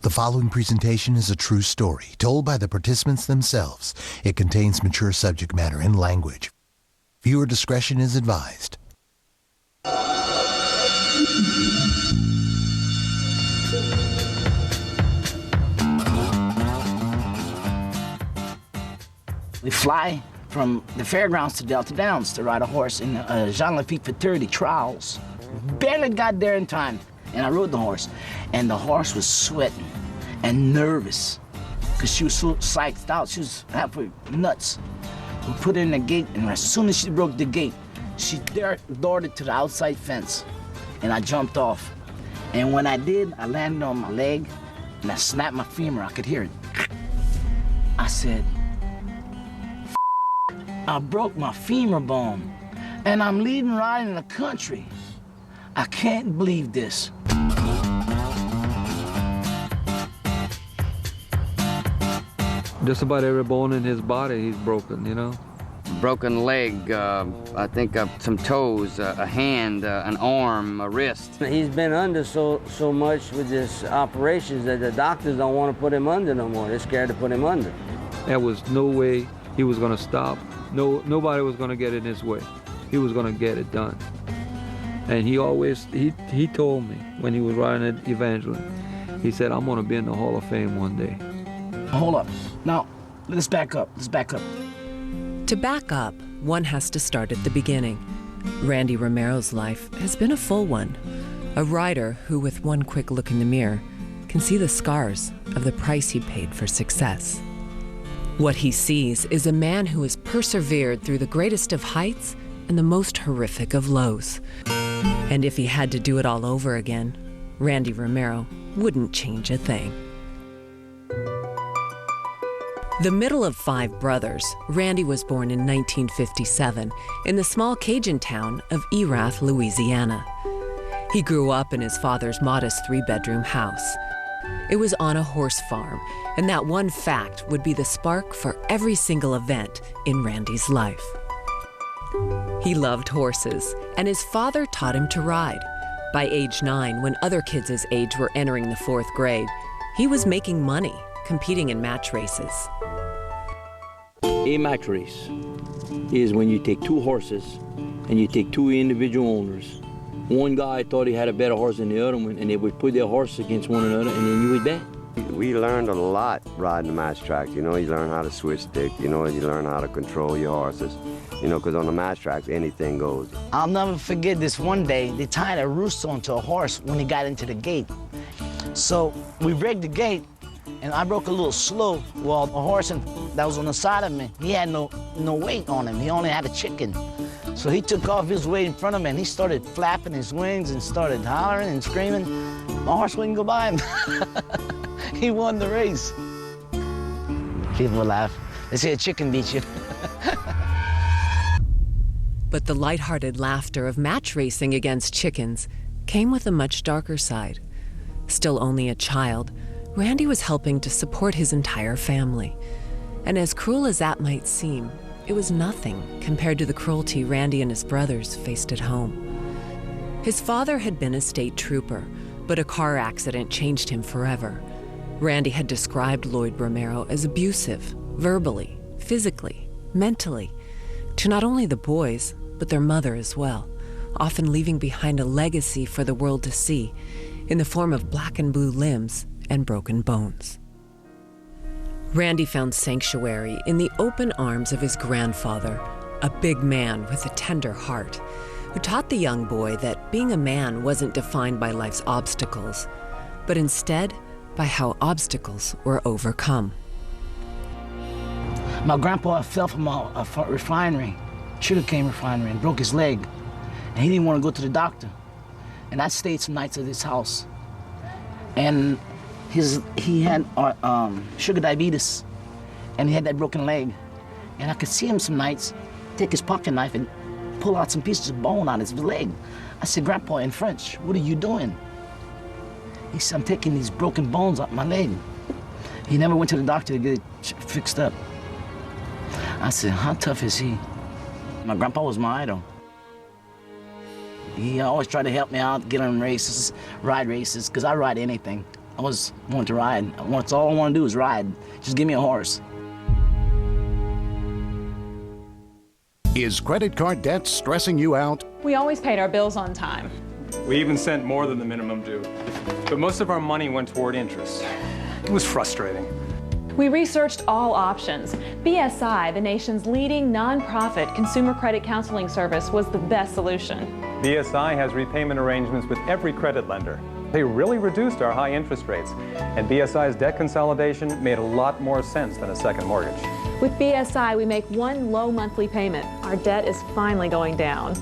The following presentation is a true story told by the participants themselves. It contains mature subject matter and language. Viewer discretion is advised. We fly from the fairgrounds to Delta Downs to ride a horse in Jean Lafitte for 30 trials. Barely got there in time, and I rode the horse. And the horse was sweating and nervous because she was so psyched out. She was halfway nuts. We put her in the gate, and as soon as she broke the gate, she darted to the outside fence, and I jumped off. And when I did, I landed on my leg, and I snapped my femur. I could hear it. I said, I broke my femur bone, and I'm leading riding in the country. I can't believe this. Just about every bone in his body he's broken, you know. Broken leg, I think some toes, a hand, an arm, a wrist. He's been under so much with this operations that the doctors don't want to put him under no more. They're scared to put him under. There was no way he was going to stop. Nobody was going to get in his way. He was going to get it done. And he always, he told me when he was riding at Evangeline, he said, I'm going to be in the Hall of Fame one day. Hold up. Now, let's back up. To back up, one has to start at the beginning. Randy Romero's life has been a full one. A rider who, with one quick look in the mirror, can see the scars of the price he paid for success. What he sees is a man who has persevered through the greatest of heights and the most horrific of lows. And if he had to do it all over again, Randy Romero wouldn't change a thing. The middle of 5 brothers, Randy was born in 1957 in the small Cajun town of Erath, Louisiana. He grew up in his father's modest 3-bedroom house. It was on a horse farm, and that one fact would be the spark for every single event in Randy's life. He loved horses, and his father taught him to ride. By age 9, when other kids his age were entering the 4th grade, he was making money competing in match races. A match race is when you take 2 horses and you take 2 individual owners. One guy thought he had a better horse than the other one, and they would put their horses against one another, and then you would bet. We learned a lot riding the match track. You know, you learn how to switch stick. You know, you learn how to control your horses. You know, because on the match tracks, anything goes. I'll never forget this one day. They tied a rooster onto a horse when he got into the gate. So we rigged the gate, and I broke a little slow. Well, the horse that was on the side of me, he had no weight on him. He only had a chicken. So he took off his weight in front of me, and he started flapping his wings and started hollering and screaming. My horse wouldn't go by him. He won the race. People laugh. They say a chicken beat you. But the lighthearted laughter of match racing against chickens came with a much darker side. Still only a child, Randy was helping to support his entire family. And as cruel as that might seem, it was nothing compared to the cruelty Randy and his brothers faced at home. His father had been a state trooper, but a car accident changed him forever. Randy had described Lloyd Romero as abusive, verbally, physically, mentally, to not only the boys, but their mother as well, often leaving behind a legacy for the world to see in the form of black and blue limbs and broken bones. Randy found sanctuary in the open arms of his grandfather, a big man with a tender heart, who taught the young boy that being a man wasn't defined by life's obstacles, but instead by how obstacles were overcome. My grandpa fell from a refinery, sugarcane refinery, and broke his leg. And he didn't want to go to the doctor. And I stayed some nights at his house. And he had sugar diabetes, and he had that broken leg. And I could see him some nights take his pocket knife and pull out some pieces of bone out of his leg. I said, Grandpa, in French, what are you doing? He said, I'm taking these broken bones out my leg. He never went to the doctor to get it fixed up. I said, how tough is he? My grandpa was my idol. He always tried to help me out, get on races, ride races, because I ride anything. I wanted to ride. That's all I want to do is ride. Just give me a horse. Is credit card debt stressing you out? We always paid our bills on time. We even sent more than the minimum due. But most of our money went toward interest. It was frustrating. We researched all options. BSI, the nation's leading nonprofit consumer credit counseling service, was the best solution. BSI has repayment arrangements with every credit lender. They really reduced our high interest rates, and BSI's debt consolidation made a lot more sense than a second mortgage. With BSI, we make one low monthly payment. Our debt is finally going down.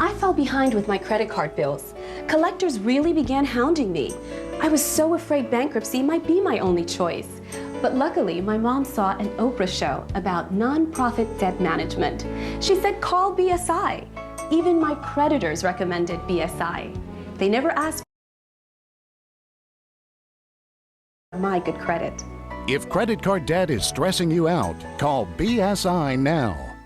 I fell behind with my credit card bills. Collectors really began hounding me. I was so afraid bankruptcy might be my only choice. But luckily, my mom saw an Oprah show about nonprofit debt management. She said, call BSI. Even my creditors recommended BSI. They never asked for my good credit. If credit card debt is stressing you out, call BSI now.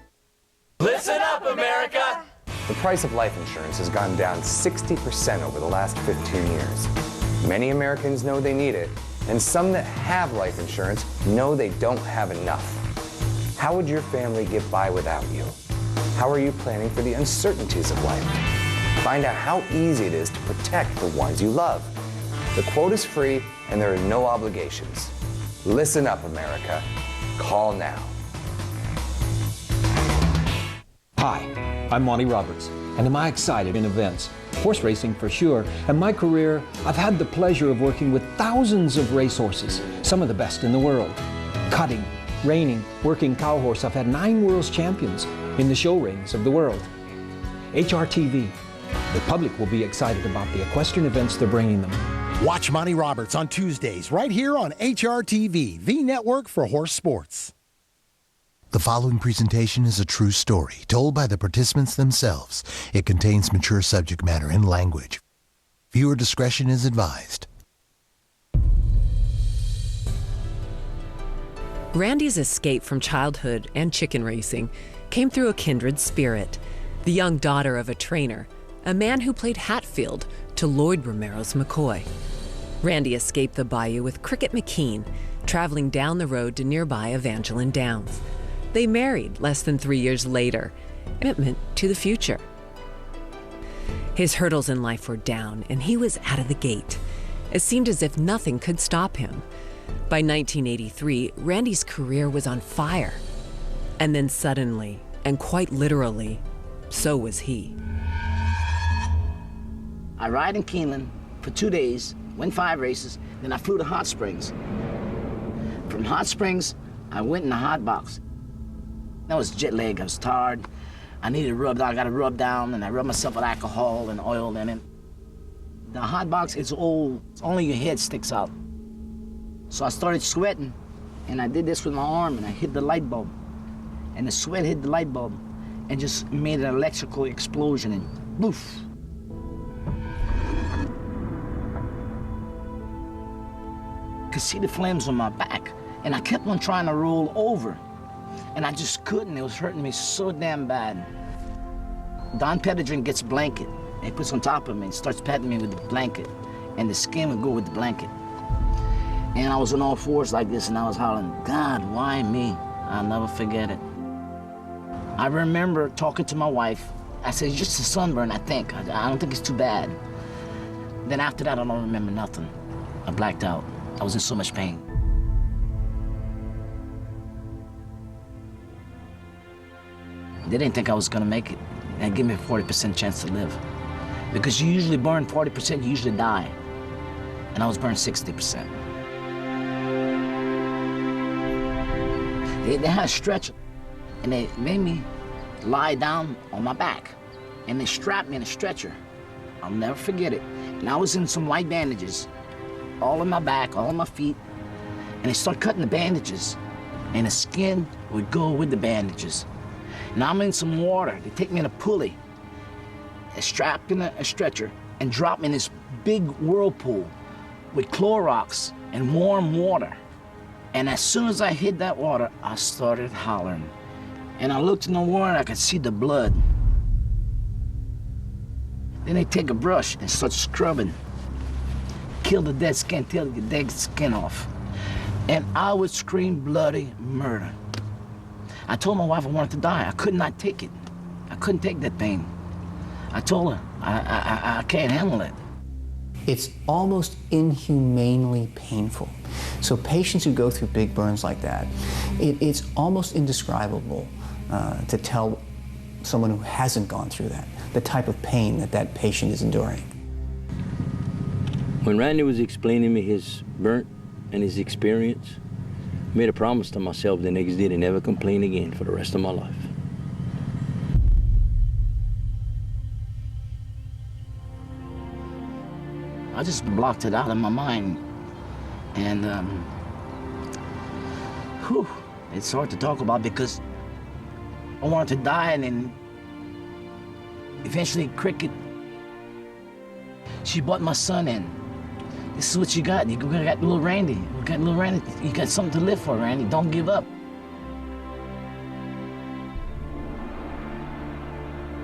Listen up, America! The price of life insurance has gone down 60% over the last 15 years. Many Americans know they need it, and some that have life insurance know they don't have enough. How would your family get by without you? How are you planning for the uncertainties of life? Find out how easy it is to protect the ones you love. The quote is free and there are no obligations. Listen up, America. Call now. Hi, I'm Monty Roberts, and am I excited in events? Horse racing for sure. In my career, I've had the pleasure of working with thousands of racehorses, some of the best in the world. Cutting, reining, working cow horse, I've had 9 world's champions in the show rings of the world. HRTV, the public will be excited about the equestrian events they're bringing them. Watch Monty Roberts on Tuesdays right here on HRTV, the network for horse sports. The following presentation is a true story told by the participants themselves. It contains mature subject matter and language. Viewer discretion is advised. Randy's escape from childhood and chicken racing came through a kindred spirit, the young daughter of a trainer, a man who played Hatfield to Lloyd Romero's McCoy. Randy escaped the bayou with Cricket McKean, traveling down the road to nearby Evangeline Downs. They married less than 3 years later, a commitment to the future. His hurdles in life were down, and he was out of the gate. It seemed as if nothing could stop him. By 1983, Randy's career was on fire. And then suddenly, and quite literally, so was he. I ride in Keeneland for 2 days, win 5 races, then I flew to Hot Springs. From Hot Springs, I went in the hot box. I was jet lag, I was tired. I needed a rub, I got a rub down, and I rubbed myself with alcohol and oil in it. The hot box is old, only your head sticks out. So I started sweating, and I did this with my arm, and I hit the light bulb. And the sweat hit the light bulb, and just made an electrical explosion, and poof. I could see the flames on my back, and I kept on trying to roll over. And I just couldn't. It was hurting me so damn bad. Don Pettigrew gets a blanket, and he puts on top of me and starts patting me with the blanket, and the skin would go with the blanket. And I was on all fours like this, and I was hollering, God, why me? I'll never forget it. I remember talking to my wife. I said, it's just a sunburn, I think. I don't think it's too bad. Then after that, I don't remember nothing. I blacked out. I was in so much pain. They didn't think I was gonna make it. They gave me a 40% chance to live. Because you usually burn 40%, you usually die. And I was burned 60%. They had a stretcher, and they made me lie down on my back. And they strapped me in a stretcher. I'll never forget it. And I was in some white bandages, all on my back, all on my feet. And they started cutting the bandages, and the skin would go with the bandages. Now I'm in some water. They take me in a pulley, strapped in a stretcher, and drop me in this big whirlpool with Clorox and warm water. And as soon as I hit that water, I started hollering. And I looked in the water and I could see the blood. Then they take a brush and start scrubbing. kill the dead skin, till the dead skin off. And I would scream bloody murder. I told my wife I wanted to die. I could not take it. I couldn't take that pain. I told her, I can't handle it. It's almost inhumanely painful. So patients who go through big burns like that, it's almost indescribable to tell someone who hasn't gone through that, the type of pain that that patient is enduring. When Randy was explaining me his burn and his experience, I made a promise to myself the next day to never complain again for the rest of my life. I just blocked it out of my mind. And it's hard to talk about because I wanted to die, and then eventually Cricket, she brought my son in. This is what you got. You got little Randy. You got little Randy. You got something to live for, Randy. Don't give up.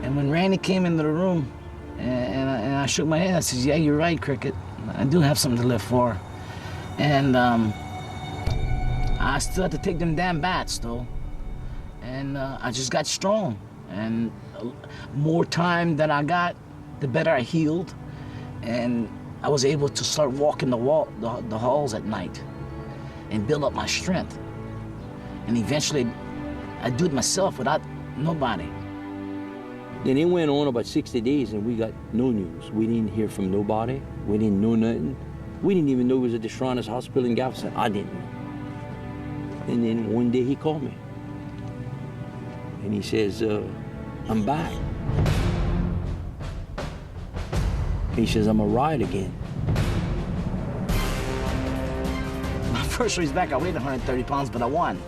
And when Randy came into the room, and I shook my head, I said, yeah, you're right, Cricket. I do have something to live for. And I still had to take them damn bats, though. And I just got strong. And more time that I got, the better I healed. And I was able to start walking the halls at night and build up my strength. And eventually, I do it myself without nobody. Then it went on about 60 days and we got no news. We didn't hear from nobody. We didn't know nothing. We didn't even know it was at the Shriners Hospital in Galveston. I didn't know. And then one day he called me. And he says, I'm back. He says, I'm a ride again. My first race back, I weighed 130 pounds, but I won.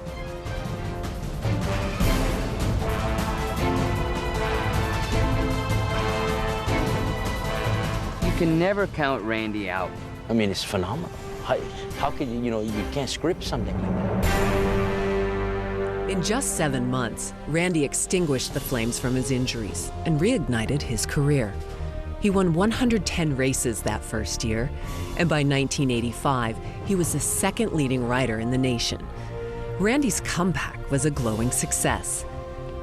You can never count Randy out. I mean, it's phenomenal. How could you, you can't script something like that. In just 7 months, Randy extinguished the flames from his injuries and reignited his career. He won 110 races that first year, and by 1985, he was the second leading rider in the nation. Randy's comeback was a glowing success.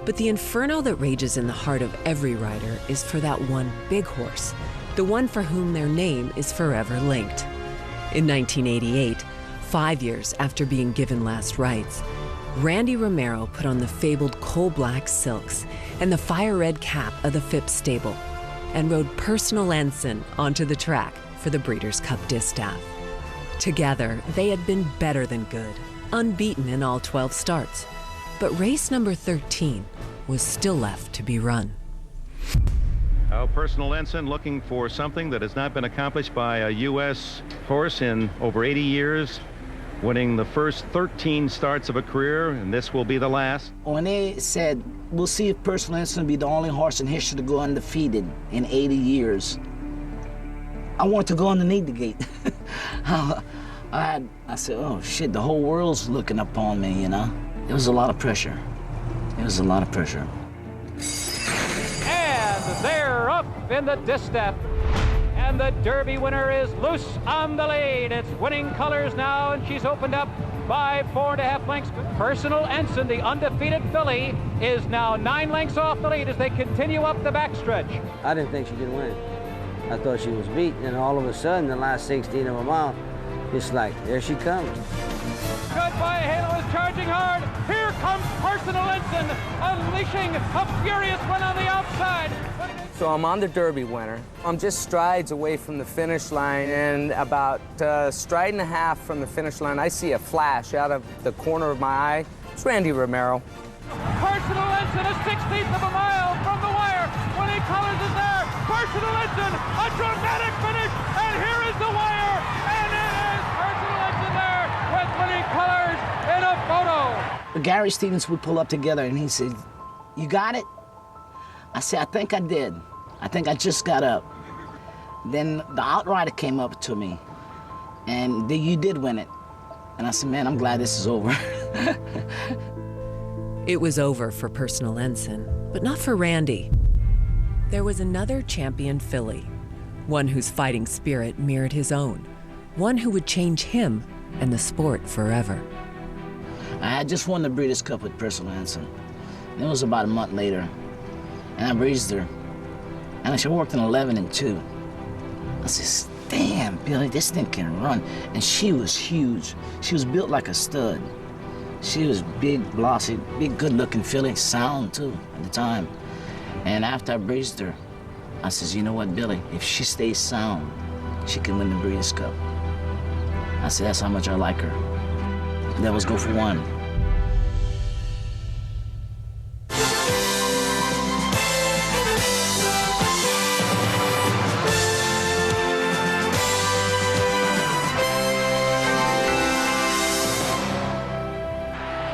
But the inferno that rages in the heart of every rider is for that one big horse, the one for whom their name is forever linked. In 1988, 5 years after being given last rites, Randy Romero put on the fabled coal-black silks and the fire-red cap of the Phipps stable and rode Personal Ensign onto the track for the Breeders' Cup Distaff. Together, they had been better than good, unbeaten in all 12 starts. But race number 13 was still left to be run. Personal Ensign looking for something that has not been accomplished by a U.S. horse in over 80 years, winning the first 13 starts of a career, and this will be the last. When they said, we'll see if Personal Ensign will be the only horse in history to go undefeated in 80 years, I wanted to go underneath the gate. I said, oh shit, the whole world's looking upon me, It was a lot of pressure. It was a lot of pressure. And they're up in the distaff. And the Derby winner is loose on the lead. It's winning colors now, and she's opened up by 4.5 lengths. Personal Ensign, the undefeated filly, is now 9 lengths off the lead as they continue up the backstretch. I didn't think she could win. I thought she was beat, and all of a sudden, the last 16 of a mile, it's like, there she comes. Goodbye Halo is charging hard. Here comes Personal Ensign, unleashing a furious one on the outside. So I'm on the Derby winner. I'm just strides away from the finish line, and about a stride and a half from the finish line, I see a flash out of the corner of my eye. It's Randy Romero. Personal Ensign, a 16th of a mile from the wire. Winning colors is there. Personal Ensign, a dramatic finish, and here is the wire, and it is Personal Ensign there with winning colors in a photo. Gary Stevens would pull up together, and he said, you got it? I said, I think I did. I think I just got up. Then the outrider came up to me, and you did win it. And I said, man, I'm glad this is over. It was over for Personal Ensign, but not for Randy. There was another champion filly, one whose fighting spirit mirrored his own, one who would change him and the sport forever. I had just won the Breeders' Cup with Personal Ensign. It was about a month later, and I raised her, and she worked in 11 and 2. I said, damn, Billy, this thing can run. And she was huge. She was built like a stud. She was big, glossy, big, good-looking filly, sound too at the time. And after I raised her, I says, you know what, Billy, if she stays sound, she can win the Breeders' Cup. I said, that's how much I like her. That was Go for One.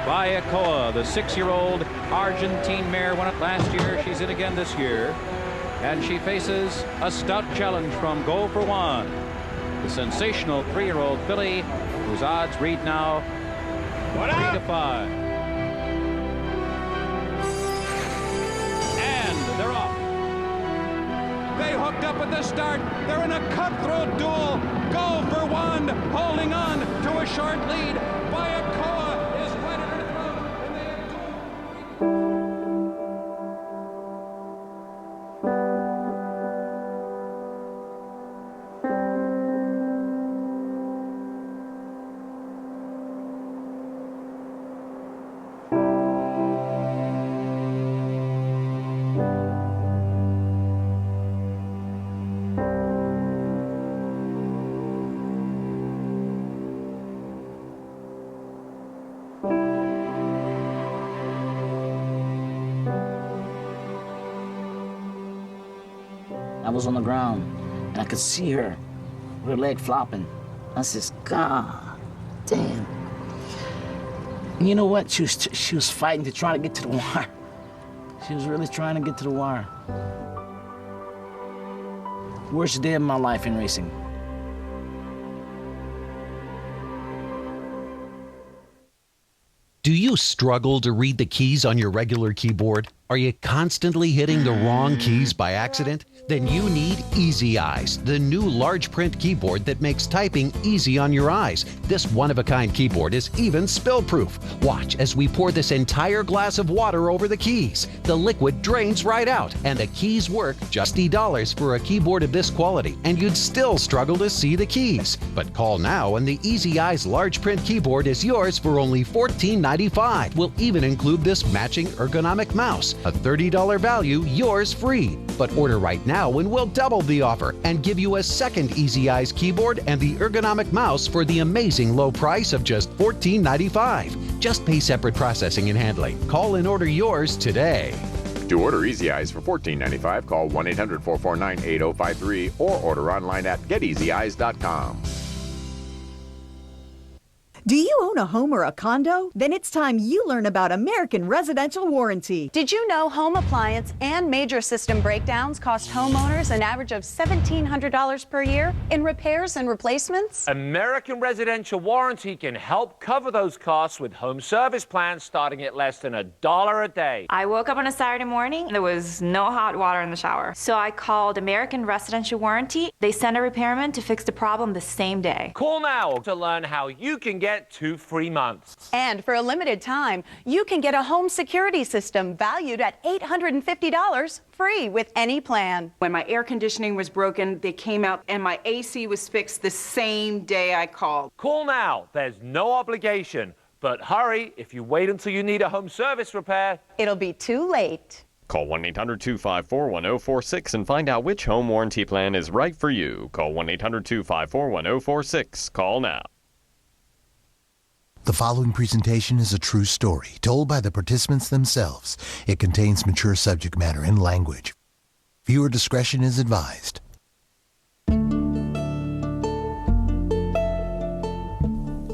Bayacoa, the 6-year-old Argentine mare, won it last year. She's in again this year. And she faces a stout challenge from Go for One, the sensational 3-year-old filly, whose odds read now 3-5. And they're off. They hooked up at the start. They're in a cutthroat duel. Go for One, holding on to a short lead. Bayacoa is right at her throat, and they have I was on the ground, and I could see her, her leg flopping. I says, God damn. And you know what? She was fighting to try to get to the wire. She was really trying to get to the wire. Worst day of my life in racing. Do you struggle to read the keys on your regular keyboard? Are you constantly hitting the wrong keys by accident? Then you need Easy Eyes, the new large print keyboard that makes typing easy on your eyes. This one-of-a-kind keyboard is even spill-proof. Watch as we pour this entire glass of water over the keys. The liquid drains right out, and the keys work. Just $80 for a keyboard of this quality, and you'd still struggle to see the keys. But call now, and the Easy Eyes large print keyboard is yours for only $14.95. We'll even include this matching ergonomic mouse. A $30 value, yours free. But order right now and we'll double the offer and give you a second Easy Eyes keyboard and the ergonomic mouse for the amazing low price of just $14.95. Just pay separate processing and handling. Call and order yours today. To order Easy Eyes for $14.95, call 1-800-449-8053 or order online at geteasyeyes.com. Do you own a home or a condo? Then it's time you learn about American Residential Warranty. Did you know home appliance and major system breakdowns cost homeowners an average of $1,700 per year in repairs and replacements? American Residential Warranty can help cover those costs with home service plans starting at less than $1 a day. I woke up on a Saturday morning, there was no hot water in the shower. So I called American Residential Warranty. They sent a repairman to fix the problem the same day. Call now to learn how you can get 2 free months. And for a limited time, you can get a home security system valued at $850 free with any plan. When my air conditioning was broken, they came out and my AC was fixed the same day I called. Call now. There's no obligation. But hurry, if you wait until you need a home service repair, it'll be too late. Call 1-800-254-1046 and find out which home warranty plan is right for you. Call 1-800-254-1046. Call now. The following presentation is a true story told by the participants themselves. It contains mature subject matter and language. Viewer discretion is advised.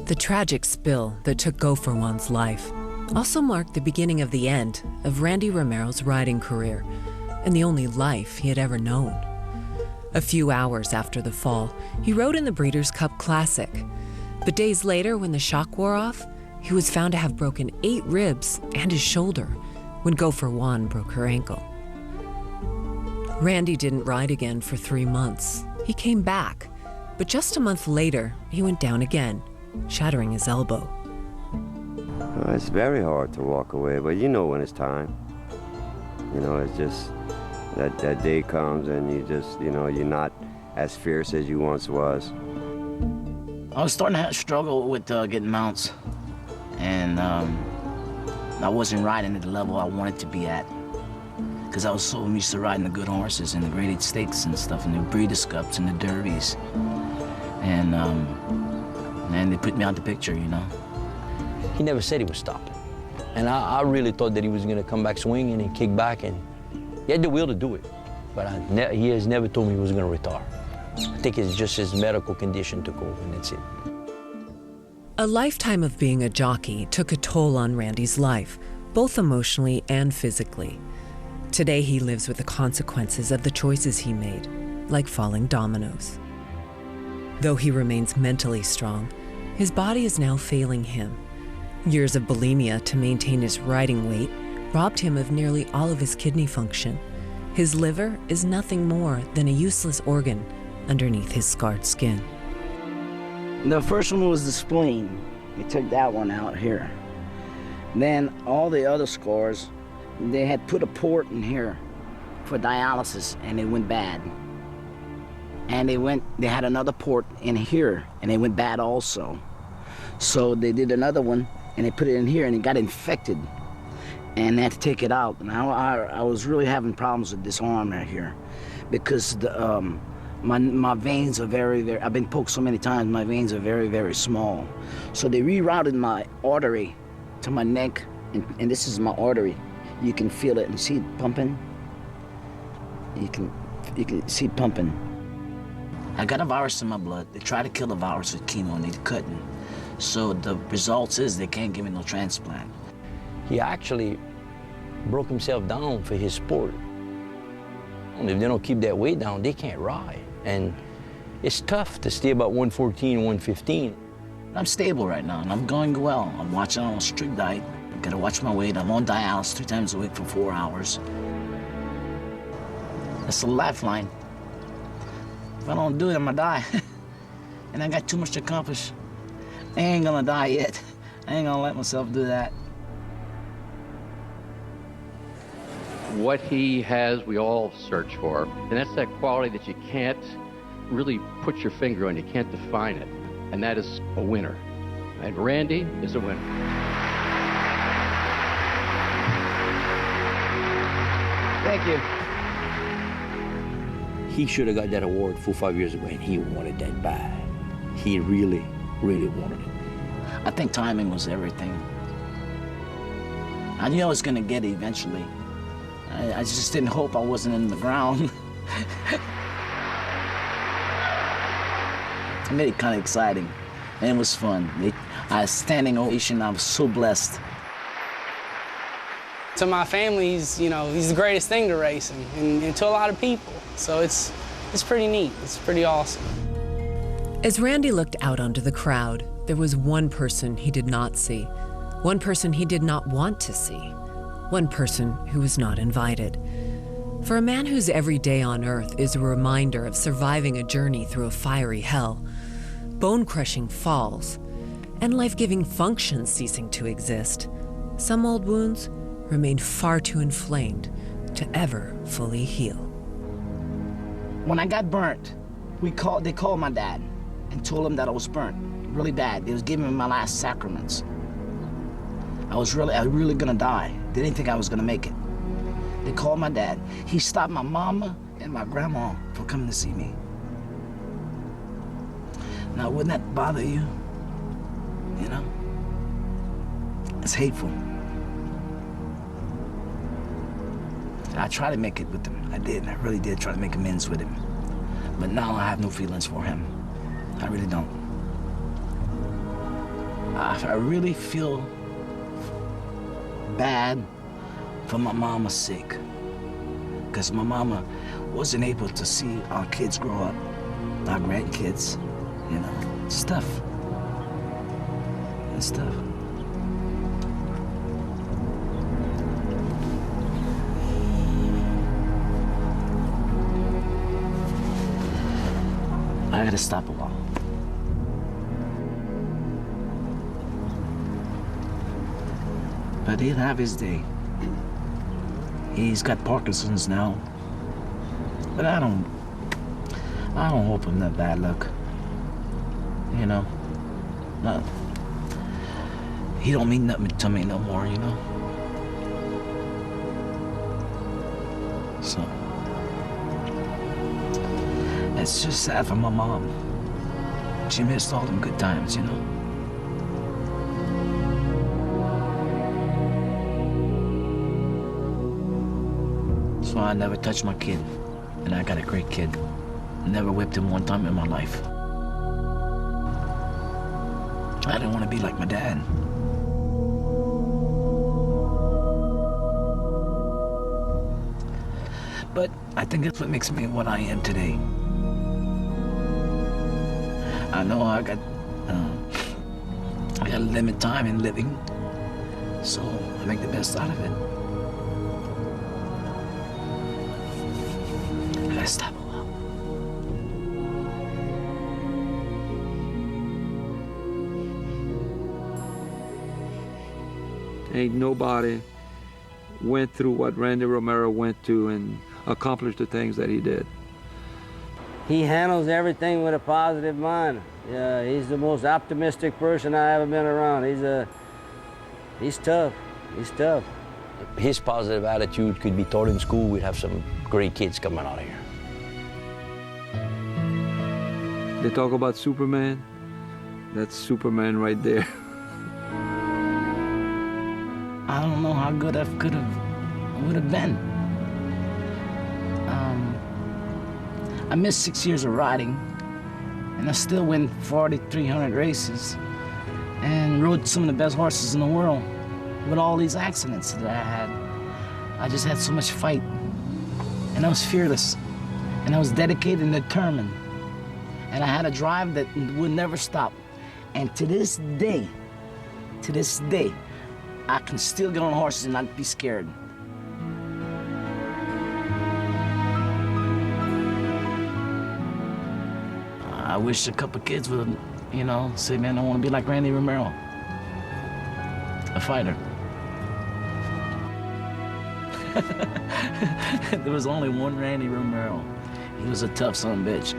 The tragic spill that took Go for One's life also marked the beginning of the end of Randy Romero's riding career and the only life he had ever known. A few hours after the fall, he rode in the Breeders' Cup Classic. But days later, when the shock wore off, he was found to have broken 8 ribs and his shoulder when Go for One broke her ankle. Randy didn't ride again for 3 months. He came back, But just a month later, he went down again, shattering his elbow. It's very hard to walk away, but you know when it's time. You know, it's just that day comes and you just, you know, you're not as fierce as you once was. I was starting to struggle with getting mounts, and I wasn't riding at the level I wanted to be at, because I was so used to riding the good horses and the graded stakes and stuff, and the Breeders' Cups and the Derbies, and they put me out the picture, you know. He never said he was stopping, and I really thought that he was going to come back swinging and kick back, and he had the will to do it, but he has never told me he was going to retire. I think it's just his medical condition took over, and that's it. A lifetime of being a jockey took a toll on Randy's life, both emotionally and physically. Today, he lives with the consequences of the choices he made, like falling dominoes. Though he remains mentally strong, his body is now failing him. Years of bulimia to maintain his riding weight robbed him of nearly all of his kidney function. His liver is nothing more than a useless organ underneath his scarred skin. The first one was the spleen. They took that one out here. Then all the other scars, they had put a port in here for dialysis, and it went bad. And they had another port in here, and it went bad also. So they did another one, and they put it in here, and it got infected. And they had to take it out. And I was really having problems with this arm right here, because my veins are very, very, I've been poked so many times, my veins are very, very small. So they rerouted my artery to my neck, and this is my artery. You can feel it and see it pumping. You can see it pumping. I got a virus in my blood. They tried to kill the virus with chemo, and they couldn't. So the results is they can't give me no transplant. He actually broke himself down for his sport. And if they don't keep that weight down, they can't ride. And it's tough to stay about 114, 115. I'm stable right now, and I'm going well. I'm watching on a strict diet. I gotta watch my weight. I'm on dialysis 3 times a week for 4 hours. That's a lifeline. If I don't do it, I'm gonna die. And I got too much to accomplish. I ain't gonna die yet. I ain't gonna let myself do that. What he has, we all search for. And that's that quality that you can't really put your finger on, you can't define it. And that is a winner. And Randy is a winner. Thank you. He should have got that award 4-5 years ago, and he wanted that bad. He really, really wanted it. I think timing was everything. I knew I was gonna get it eventually. I just didn't hope I wasn't in the ground. It made it kind of exciting, and it was fun. I was standing ovation. I was so blessed. To my family, he's the greatest thing to racing, and to a lot of people. So it's pretty neat. It's pretty awesome. As Randy looked out onto the crowd, there was one person he did not see, one person he did not want to see, one person who was not invited. For a man whose every day on earth is a reminder of surviving a journey through a fiery hell, bone-crushing falls, and life-giving functions ceasing to exist, some old wounds remained far too inflamed to ever fully heal. When I got burnt, they called my dad and told him that I was burnt really bad. They was giving me my last sacraments. I was really gonna die. They didn't think I was gonna make it. They called my dad. He stopped my mama and my grandma from coming to see me. Now, wouldn't that bother you? You know? It's hateful. I tried to make it with him. I did. I really did try to make amends with him. But now I have no feelings for him. I really don't. I really feel bad for my mama's sake. Because my mama wasn't able to see our kids grow up, our grandkids, you know, it's tough. It's tough. I gotta stop a while. But he'll have his day. He's got Parkinson's now. But I don't hope him that bad luck. You know? No. He don't mean nothing to me no more, you know? So, it's just sad for my mom. She missed all them good times, you know? So I never touched my kid, and I got a great kid. Never whipped him one time in my life. I didn't want to be like my dad. But I think that's what makes me what I am today. I know I got a limited time in living, so I make the best out of it. I gotta stop a while. Ain't nobody went through what Randy Romero went through and accomplished the things that he did. He handles everything with a positive mind. Yeah, he's the most optimistic person I ever been around. He's tough. He's tough. His positive attitude could be taught in school. We'd have some great kids coming out of here. They talk about Superman. That's Superman right there. I don't know how good I would have been. I missed 6 years of riding, and I still win 4,300 races, and rode some of the best horses in the world. With all these accidents that I had, I just had so much fight, and I was fearless, and I was dedicated and determined, and I had a drive that would never stop. And to this day, I can still get on horses and not be scared. I wish a couple kids would, you know, say, man, I want to be like Randy Romero, a fighter. There was only one Randy Romero. He was a tough son of a bitch.